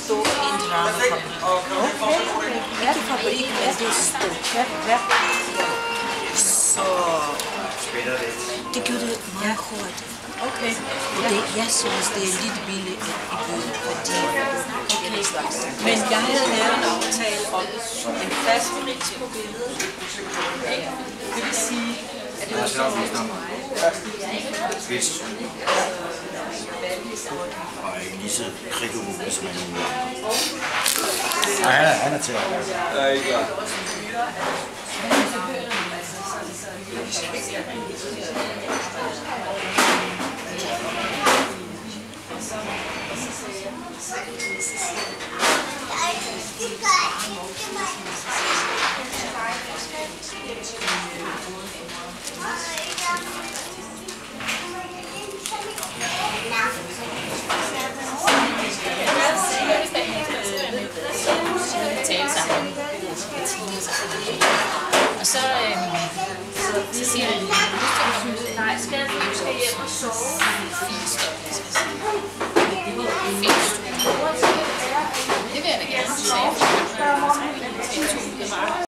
stå i en dramafabrik. Okay. Ikke fabrik, men det er stå. Så det gjorde det meget hurtigt. Okay. Jeg synes, det er lidt billigt i byen, fordi... Men jeg havde lavet en aftale om en fast pris på billedet. Det vil sige, at det var så meget til mig. Og ikke lige så kridtumulig som han nu er. Nej, han er til at være. Ja, ikke klart. Tale sammen. Og så siger han, nej, skat, du skal hjem og sove.